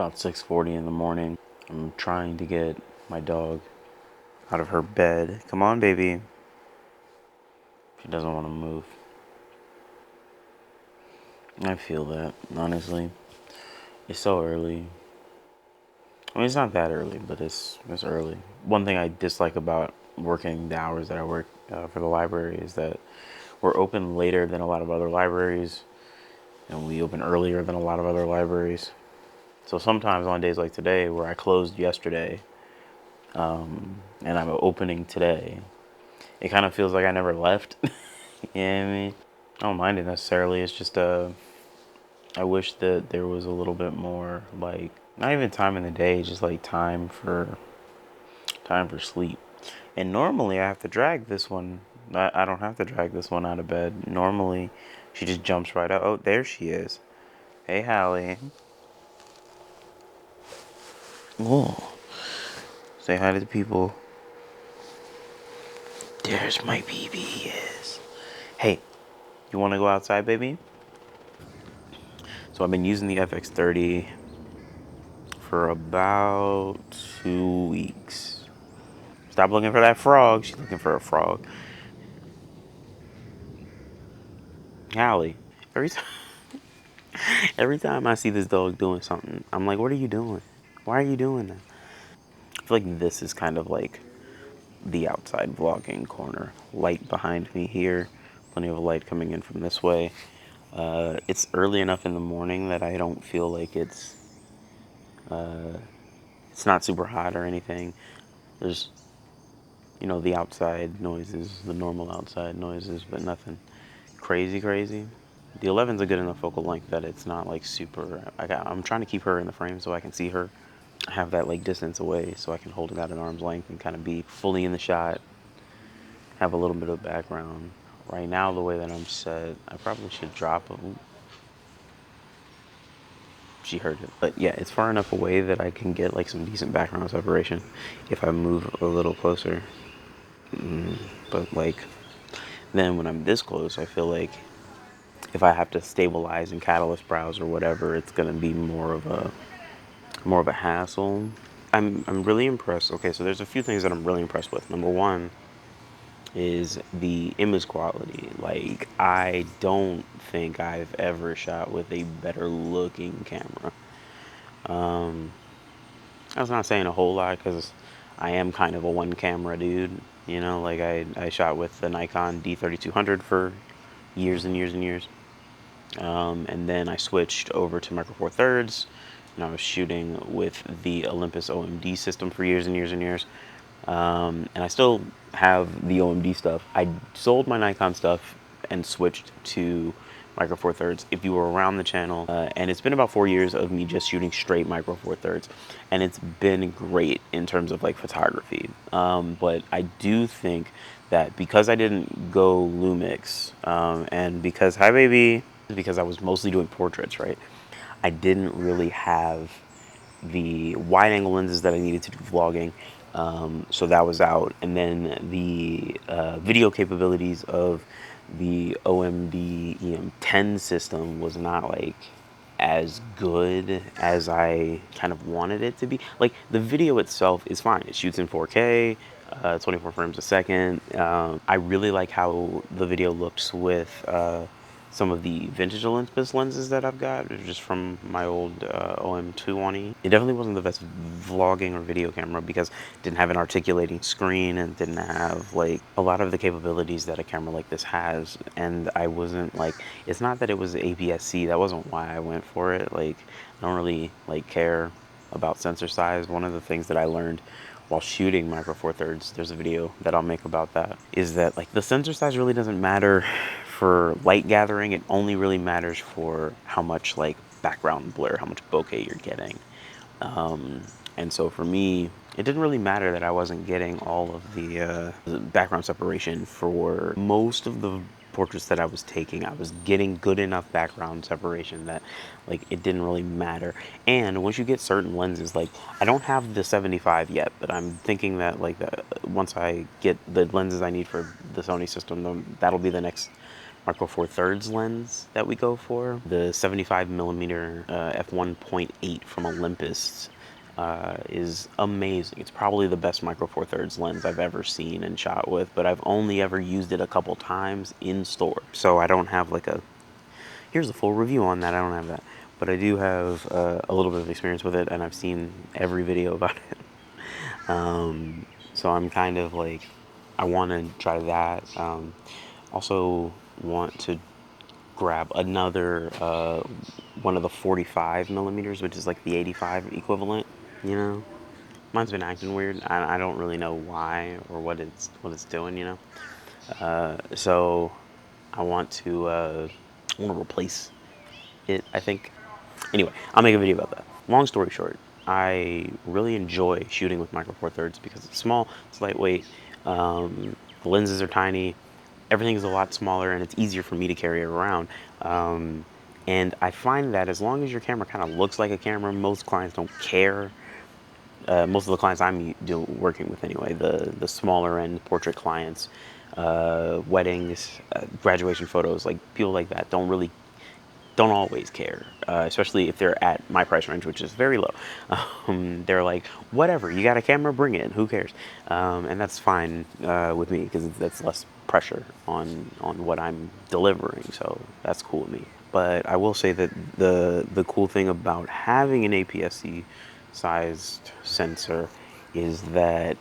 About 6:40 in the morning. I'm trying to get my dog out of her bed. Come on, baby. She doesn't want to move. I feel that, honestly. It's so early. I mean, it's not that early, but it's early. One thing I dislike about working the hours that I work for the library is that we're open later than a lot of other libraries, and we open earlier than a lot of other libraries. So sometimes on days like today, where I closed yesterday, and I'm opening today, it kind of feels like I never left. You know what I mean? I don't mind it necessarily. It's just I wish that there was a little bit more, like, not even time in the day, just like time for sleep. And normally I have to drag this one. I don't have to drag this one out of bed. Normally she just jumps right out. Oh, there she is. Hey, Hallie. Whoa. Say hi to the people. There's my baby. Yes. Hey, you want to go outside, baby? So I've been using the FX30 for about 2 weeks. Stop looking for that frog. She's looking for a frog. Hallie. Every time, every time I see this dog doing something, I'm like, what are you doing? Why are you doing that? I feel like this is kind of like the outside vlogging corner. Light behind me here. Plenty of light coming in from this way. It's early enough in the morning that I don't feel like it's not super hot or anything. There's, the outside noises, the normal outside noises, but nothing crazy. The 11's a good enough focal length that it's not like super. I'm trying to keep her in the frame so I can see her. I have that like distance away so I can hold it at an arm's length and kind of be fully in the shot. Have a little bit of background. Right now, the way that I'm set, I probably should drop a. She heard it, but yeah, it's far enough away that I can get like some decent background separation if I move a little closer. But like, then when I'm this close, I feel like if I have to stabilize and catalyst browse or whatever, it's gonna be more of a hassle. I'm really impressed. Okay, so there's a few things that I'm really impressed with. Number one is the image quality. Like, I don't think I've ever shot with a better looking camera. That's not saying a whole lot because I am kind of a one camera dude. Like I shot with the Nikon D3200 for years and years and years. And then I switched over to Micro Four Thirds, and I was shooting with the Olympus OMD system for years and years and years. And I still have the OMD stuff. I sold my Nikon stuff and switched to Micro Four Thirds. If you were around the channel, and it's been about 4 years of me just shooting straight Micro Four Thirds, and it's been great in terms of like photography. But I do think that because I didn't go Lumix, and because hi baby, because I was mostly doing portraits, right? I didn't really have the wide angle lenses that I needed to do vlogging. So that was out. And then the video capabilities of the OMD EM10 system was not like as good as I kind of wanted it to be. Like, the video itself is fine. It shoots in 4K, 24 frames a second. I really like how the video looks with some of the vintage Olympus lenses that I've got, just from my old OM220. It definitely wasn't the best vlogging or video camera because it didn't have an articulating screen and didn't have like a lot of the capabilities that a camera like this has. And I wasn't like, it's not that it was APS-C, that wasn't why I went for it. Like, I don't really like care about sensor size. One of the things that I learned while shooting Micro Four Thirds, there's a video that I'll make about that, is that like the sensor size really doesn't matter for light gathering. It only really matters for how much like background blur, how much bokeh you're getting. And so for me, it didn't really matter that I wasn't getting all of the background separation for most of the portraits that I was taking. I was getting good enough background separation that like it didn't really matter. And once you get certain lenses, like I don't have the 75 yet, but I'm thinking that like once I get the lenses I need for the Sony system, that'll be the next micro four thirds lens that we go for. The 75 millimeter f1.8 from Olympus is amazing. It's probably the best micro four thirds lens I've ever seen and shot with, but I've only ever used it a couple times in store. So I don't have like a, here's a full review on that. I don't have that. But I do have a little bit of experience with it, and I've seen every video about it. So I'm kind of like, I want to try that. Also want to grab another one of the 45 millimeters, which is like the 85 equivalent. You know, mine's been acting weird. I don't really know why or what it's doing. So I want to replace it, I think. Anyway, I'll make a video about that. Long story short, I really enjoy shooting with micro four thirds because it's small, it's lightweight, the lenses are tiny, everything is a lot smaller, and it's easier for me to carry it around. And I find that as long as your camera kind of looks like a camera, most clients don't care. Most of the clients I'm working with anyway, the smaller end portrait clients, weddings, graduation photos, like people like that don't always care, especially if they're at my price range, which is very low. They're like, whatever, you got a camera, bring it, who cares? And that's fine with me because that's less pressure on what I'm delivering, so that's cool with me. But I will say that the cool thing about having an APS-C sized sensor is that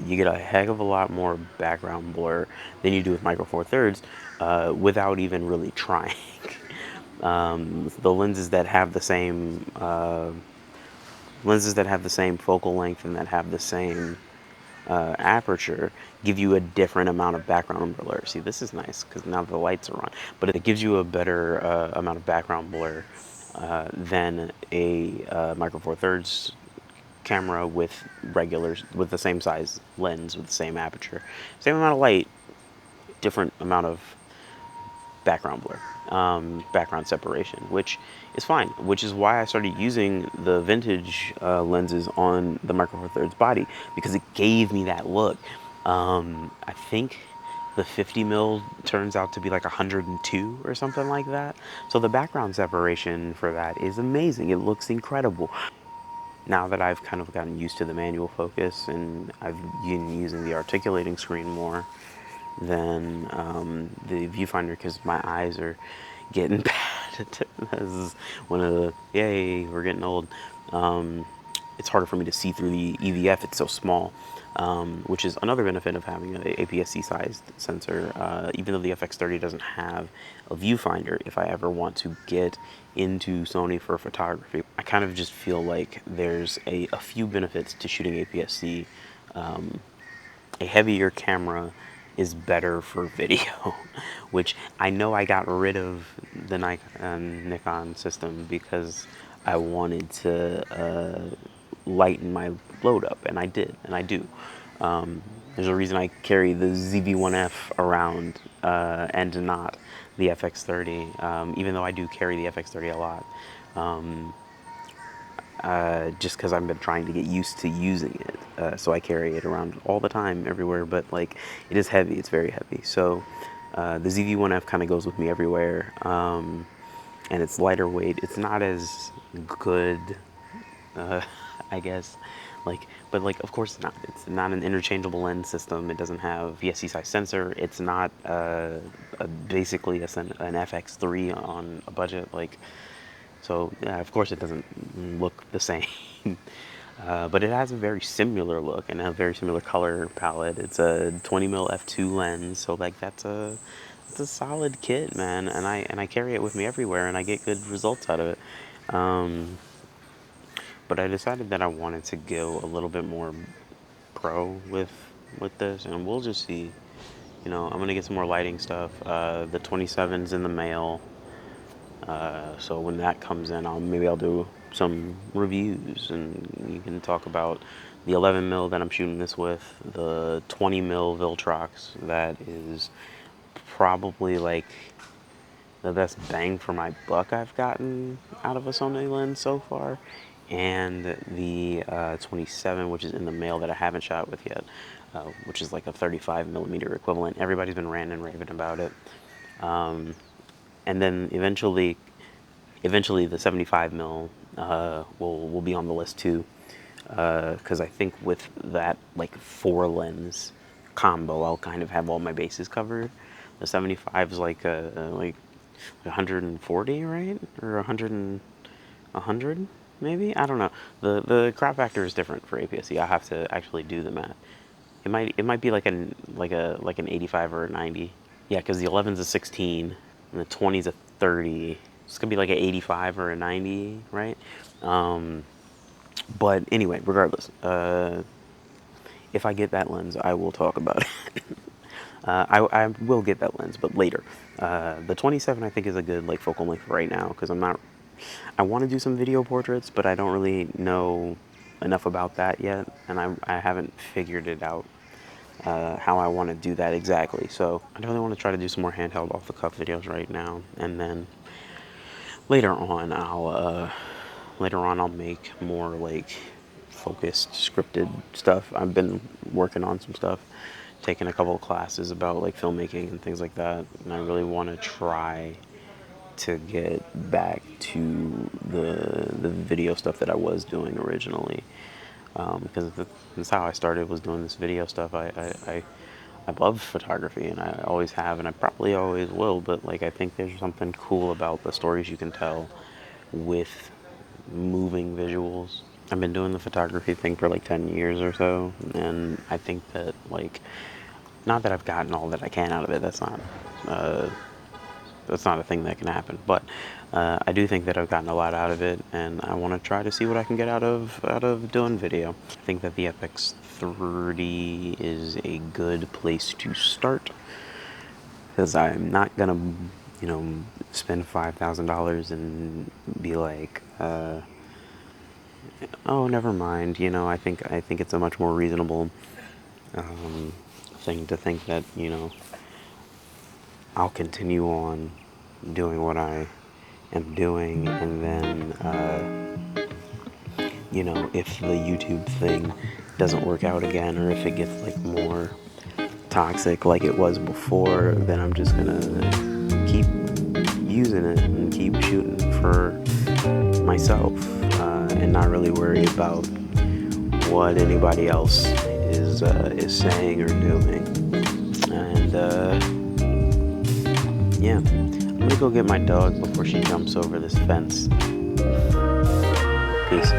you get a heck of a lot more background blur than you do with micro four thirds without even really trying. The lenses that have the same focal length and that have the same aperture give you a different amount of background blur. See, this is nice because now the lights are on, but it gives you a better amount of background blur than a micro four thirds camera with with the same size lens with the same aperture, same amount of light, different amount of background blur, background separation, which is fine, which is why I started using the vintage lenses on the micro four thirds body, because it gave me that look. I think the 50 mil turns out to be like 102 or something like that. So the background separation for that is amazing. It looks incredible. Now that I've kind of gotten used to the manual focus and I've been using the articulating screen more, than the viewfinder, because my eyes are getting bad. This is one of the, yay, we're getting old. It's harder for me to see through the EVF, it's so small, which is another benefit of having an APS-C sized sensor. Even though the FX30 doesn't have a viewfinder, if I ever want to get into Sony for photography, I kind of just feel like there's a few benefits to shooting APS-C. A heavier camera is better for video, which I know I got rid of the Nikon system because I wanted to lighten my load up, and I did, and I do. There's a reason I carry the ZV-1F around and not the FX30, even though I do carry the FX30 a lot. Just because I've been trying to get used to using it. So I carry it around all the time, everywhere, but like, it is heavy, it's very heavy. So the ZV-1F kind of goes with me everywhere, and it's lighter weight. It's not as good, I guess, but like, of course it's not an interchangeable lens system. It doesn't have VSC size sensor. It's not basically an FX3 on a budget, like, so yeah, of course it doesn't look the same, but it has a very similar look and a very similar color palette. It's a 20 mil f2 lens, so like that's a solid kit, man. And I carry it with me everywhere, and I get good results out of it. But I decided that I wanted to go a little bit more pro with this, and we'll just see. I'm gonna get some more lighting stuff. The 27's in the mail. So when that comes in, maybe I'll do some reviews, and you can talk about the 11 mil that I'm shooting this with, the 20 mil Viltrox that is probably like the best bang for my buck I've gotten out of a Sony lens so far, and the 27, which is in the mail that I haven't shot with yet, which is like a 35 millimeter equivalent. Everybody's been ranting and raving about it. And then eventually the 75 mil will be on the list too, because I think with that like 4 lens combo, I'll kind of have all my bases covered. The 75 is like 140, right? Or 100 maybe? I don't know. The crop factor is different for APS-C. I have to actually do the math. It might be like an 85 or a 90. Yeah, because the 11's a 16 and the 20's a 30. It's gonna be like an 85 or a 90, right? But anyway, regardless, if I get that lens, I will talk about it. I will get that lens, but later. The 27 I think is a good like focal length right now because I want to do some video portraits, but I don't really know enough about that yet, and I haven't figured it out how I want to do that exactly. So I really want to try to do some more handheld off the cuff videos right now, and then later on I'll make more like focused scripted stuff. I've been working on some stuff, taking a couple of classes about like filmmaking and things like that, and I really want to try to get back to the video stuff that I was doing originally, because that's how I started, was doing this video stuff. I love photography, and I always have, and I probably always will, but like I think there's something cool about the stories you can tell with moving visuals. I've been doing the photography thing for like 10 years or so, and I think that like, not that I've gotten all that I can out of it, uh, that's not a thing that can happen, but I do think that I've gotten a lot out of it, and I want to try to see what I can get out of doing video. I think that the FX30 is a good place to start, because I'm not gonna, spend $5,000 and be like, oh, never mind. I think it's a much more reasonable thing to think that I'll continue on doing what I am doing, and then if the YouTube thing doesn't work out again, or if it gets like more toxic like it was before, then I'm just gonna keep using it and keep shooting for myself, and not really worry about what anybody else is saying or doing. And yeah, I'm gonna go get my dog before she jumps over this fence. Peace.